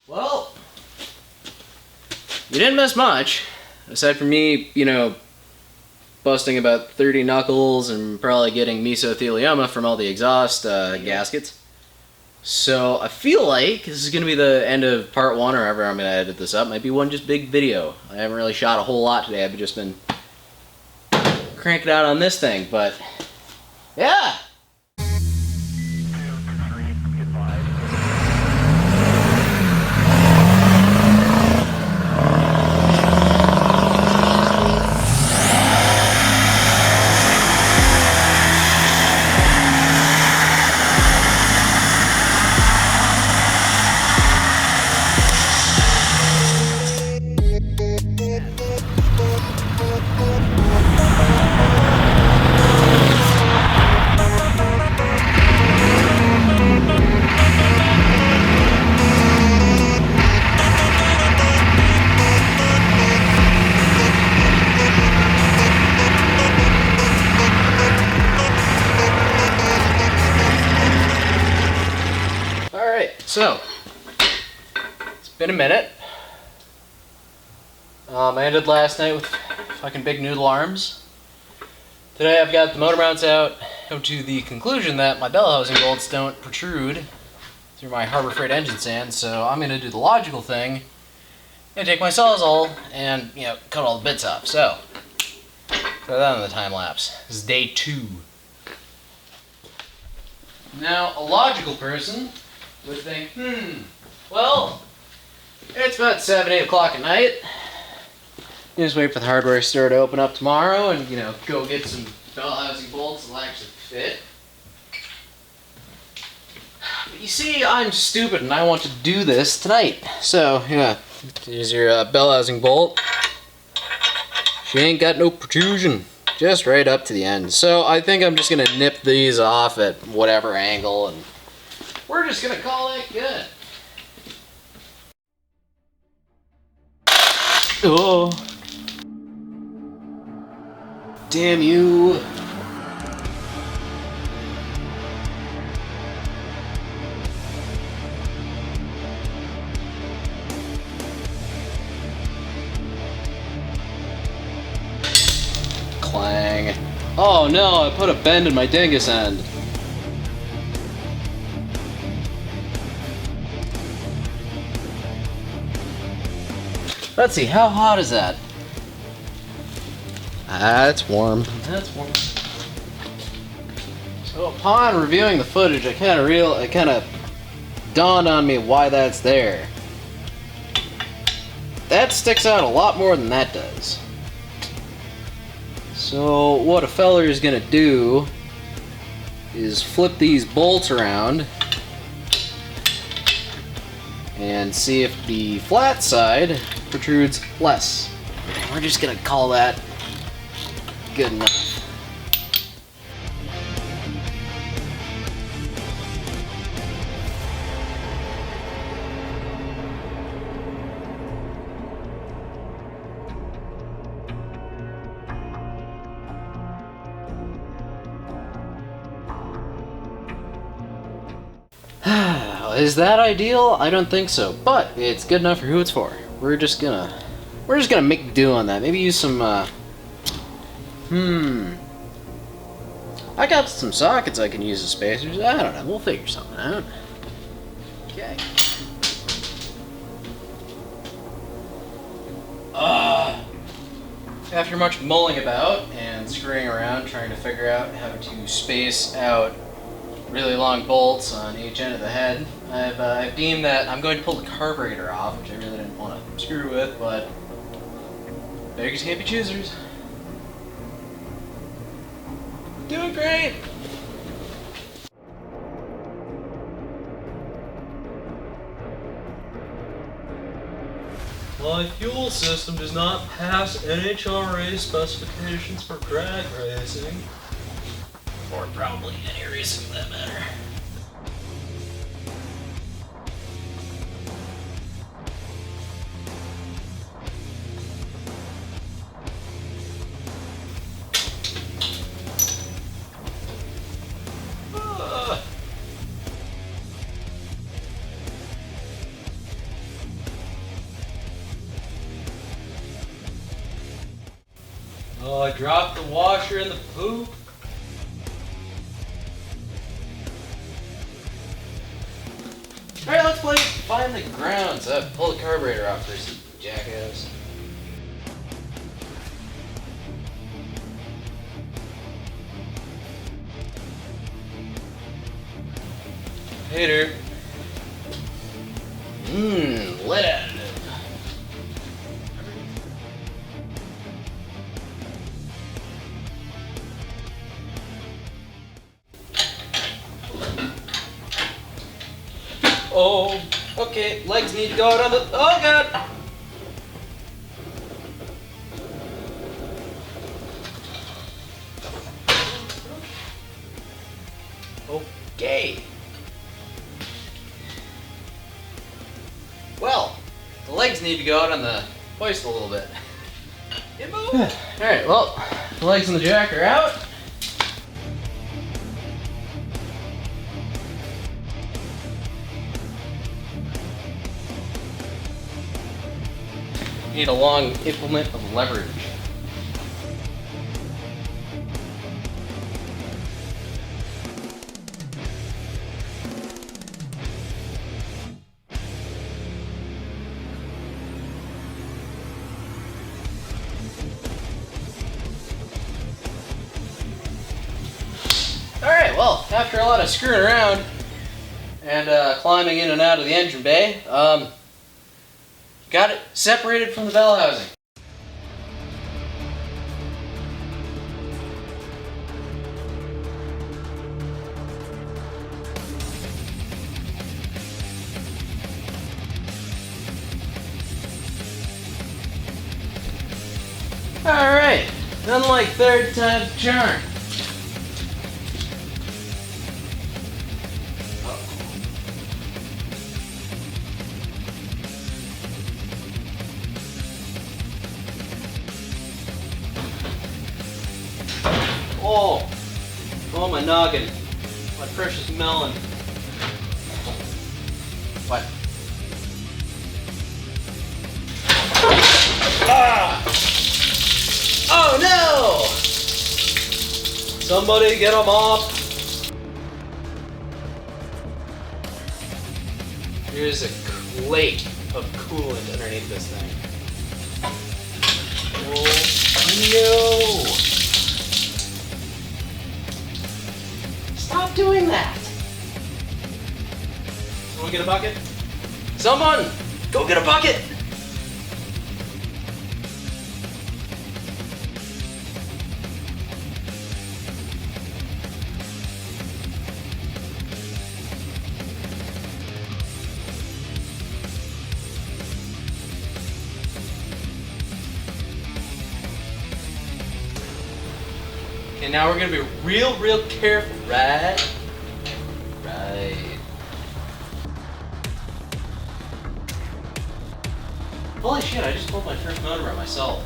Well, you didn't miss much, aside from me, busting about 30 knuckles and probably getting mesothelioma from all the exhaust gaskets. So I feel like this is going to be the end of part one, or however I'm going to edit this up. Might be one just big video. I haven't really shot a whole lot today. I've just been cranking out on this thing, but yeah. So, it's been a minute. I ended last night with fucking big noodle arms. Today I've got the motor mounts out, come to the conclusion that my bell housing bolts don't protrude through my Harbor Freight engine stand, so I'm going to do the logical thing and take my Sawzall and, cut all the bits off. So, throw that on the time lapse. This is day 2. Now, a logical person would think, well, it's about 7, 8 o'clock at night. You just wait for the hardware store to open up tomorrow and, go get some bell housing bolts that'll actually fit. But you see, I'm stupid and I want to do this tonight. So, here's your bell housing bolt. She ain't got no protrusion, just right up to the end. So I think I'm just gonna nip these off at whatever angle and we're just gonna call it good. Oh. Damn you. Clang. Oh no, I put a bend in my dingus end. Let's see, how hot is that? That's warm. That's warm. So upon reviewing the footage, it kind of dawned on me why that's there. That sticks out a lot more than that does. So what a feller is gonna do is flip these bolts around and see if the flat side protrudes less. We're just gonna call that good enough. Is that ideal? I don't think so, but it's good enough for who it's for. We're just gonna make do on that. Maybe use some I got some sockets I can use as spacers. I don't know, we'll figure something out. Okay. After much mulling about and screwing around trying to figure out how to space out really long bolts on each end of the head, I've deemed that I'm going to pull the carburetor off, which I really didn't want to screw with, but beggars can't be choosers. Doing great! My fuel system does not pass NHRA specifications for drag racing. Or probably any racing for that matter. washer in the poop. Alright, let's play Find the Grounds. Pull the carburetor off first, you jackass. Hater. Lead additive. Oh, okay, legs need to go out on the, oh god! Okay. Well, the legs need to go out on the hoist a little bit. Alright, well, the legs and the jack are out. Need a long implement of leverage. Alright, well, after a lot of screwing around and climbing in and out of the engine bay, got it separated from the bell housing. Alright, unlike third time's a charm. Oh, my noggin. My precious melon. What? Ah! Oh no! Somebody get him off. Here's a lake of coolant underneath this thing. Oh no! Stop doing that! Someone get a bucket? Someone! Go get a bucket! Okay, now we're gonna be real careful, right? Right. Holy shit, I just pulled my first motor by myself.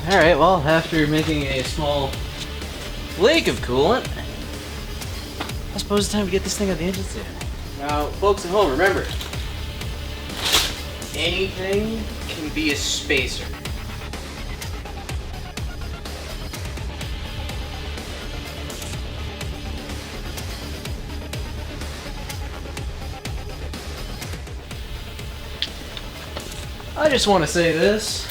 Alright, well, after making a small lake of coolant, I suppose it's time to get this thing out of the engine stand. Now, folks at home, remember, anything can be a spacer. I just want to say this.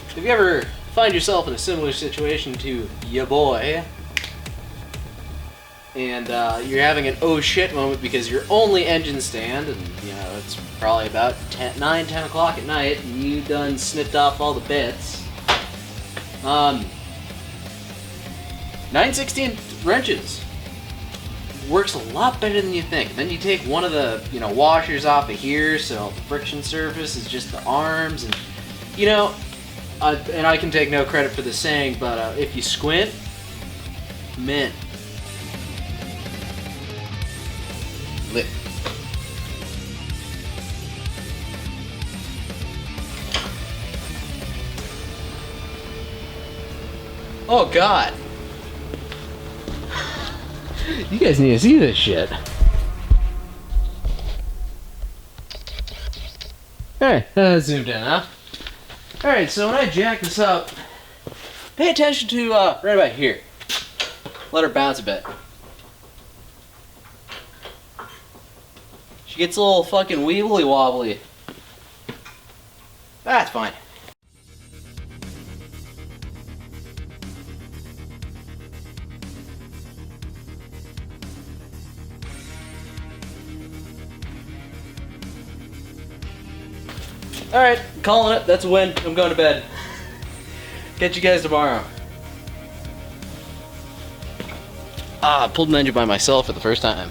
If you ever find yourself in a similar situation to ya boy, and you're having an oh shit moment because your only engine stand, and you know, it's probably about 9, 10 o'clock at night, and you done snipped off all the bits. 9/16 wrenches works a lot better than you think. Then you take one of the, you know, washers off of here, so the friction surface is just the arms, and you know, and I can take no credit for this saying, but if you squint, mint. Lit. Oh God. You guys need to see this shit. Alright, zoomed in, huh? Alright, so when I jack this up, pay attention to right about here. Let her bounce a bit. She gets a little fucking weebly wobbly. That's fine. Alright, calling it. That's a win. I'm going to bed. Catch you guys tomorrow. I pulled an engine by myself for the first time.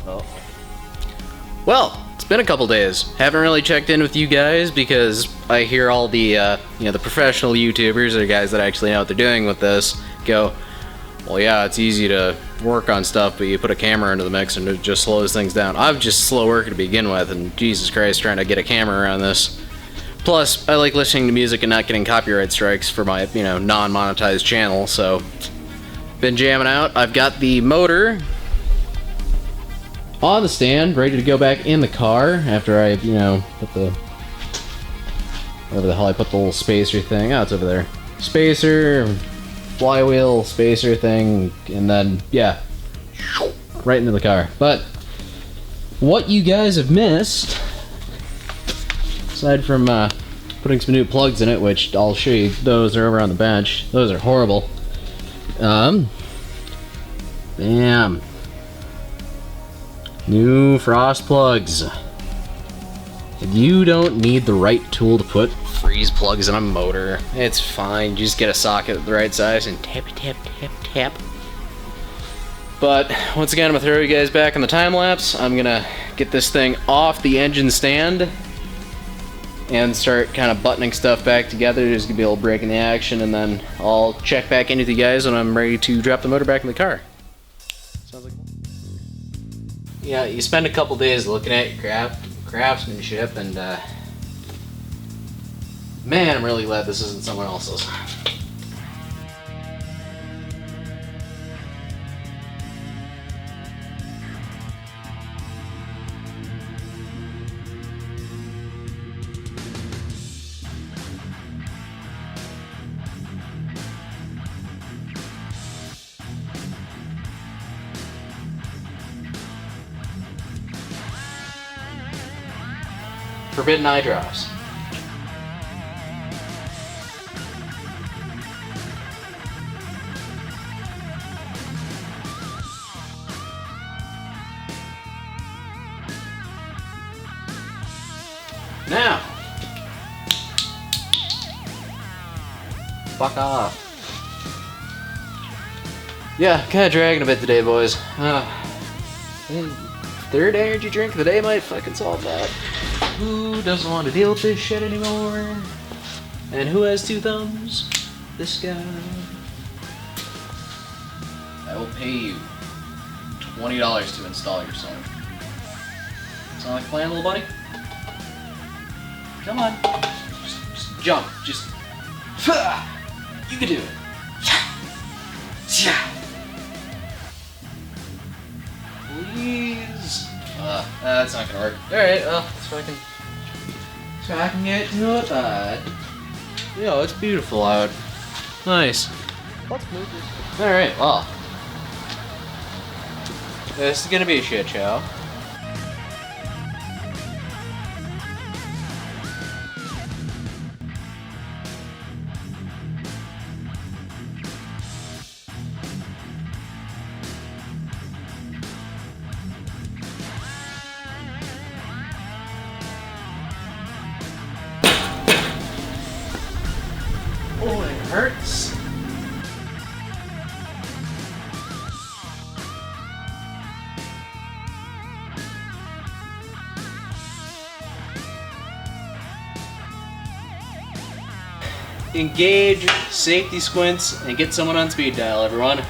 Oh. Well, it's been a couple days. Haven't really checked in with you guys because I hear all the, the professional YouTubers or guys that actually know what they're doing with this go, well, yeah, it's easy to work on stuff, but you put a camera into the mix and it just slows things down. I'm just slow worker to begin with, and Jesus Christ, trying to get a camera around this. Plus, I like listening to music and not getting copyright strikes for my, non-monetized channel, so been jamming out. I've got the motor on the stand, ready to go back in the car after I, put the, wherever the hell I put the little spacer thing. Oh, it's over there. Spacer, flywheel, spacer thing, and then, yeah, right into the car. But what you guys have missed, aside from putting some new plugs in it, which I'll show you, those are over on the bench. Those are horrible. Bam. New frost plugs. And you don't need the right tool to put freeze plugs in a motor. It's fine. Just get a socket the right size and tap, tap, tap, tap. But once again, I'm gonna throw you guys back on the time lapse. I'm gonna get this thing off the engine stand and start kind of buttoning stuff back together. There's gonna be a little break in the action, and then I'll check back in with you guys when I'm ready to drop the motor back in the car. Sounds like fun. Yeah, you spend a couple days looking at your craftsmanship, and man, I'm really glad this isn't someone else's. Forbidden eye drops. Now, fuck off. Yeah, kind of dragging a bit today, boys. Third energy drink of the day might fucking solve that. Who doesn't want to deal with this shit anymore? And who has two thumbs? This guy. I will pay you $20 to install yourself. Sound like a plan, little buddy? Come on. Just jump. Just. You can do it. Please. That's not gonna work. Alright, well, so I can get to it. Yo, it's beautiful out. Nice. Let's move this. Alright, well. This is gonna be a shit show. Oh, it hurts. Engage, safety squints, and get someone on speed dial, everyone.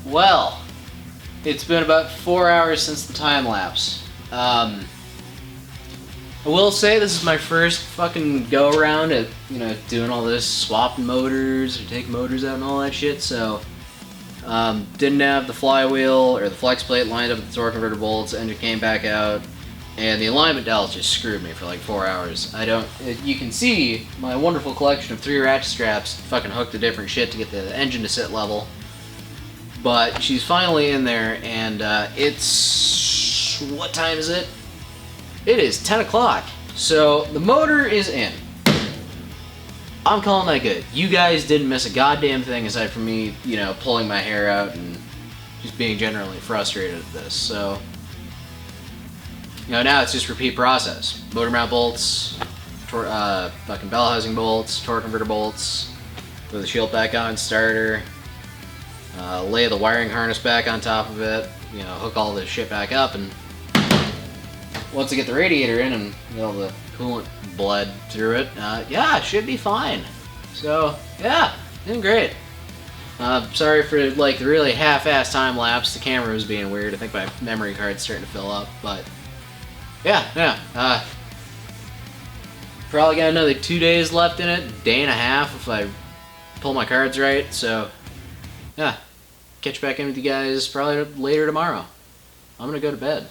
Well, it's been about 4 hours since the time lapse. I will say this is my first fucking go around at, you know, doing all this swapping motors or taking motors out and all that shit, so didn't have the flywheel or the flex plate lined up with the torque converter bolts, engine came back out, and the alignment dowels just screwed me for like 4 hours. You can see my wonderful collection of 3 ratchet straps fucking hooked to different shit to get the engine to sit level. But she's finally in there, and it's... what time is it? It is 10 o'clock. So the motor is in. I'm calling that good. You guys didn't miss a goddamn thing aside from me, you know, pulling my hair out and just being generally frustrated at this. So, you know, now it's just repeat process. Motor mount bolts, fucking bell housing bolts, torque converter bolts, throw the shield back on, starter, lay the wiring harness back on top of it, you know, hook all this shit back up, and once I get the radiator in and get all the coolant bled through it, yeah, it should be fine. So, yeah, doing great. Sorry for, like, the really half-assed time lapse. The camera was being weird. I think my memory card's starting to fill up, but yeah. Probably got another 2 days left in it, day and a half if I pull my cards right, so yeah. Catch back in with you guys probably later tomorrow. I'm gonna go to bed.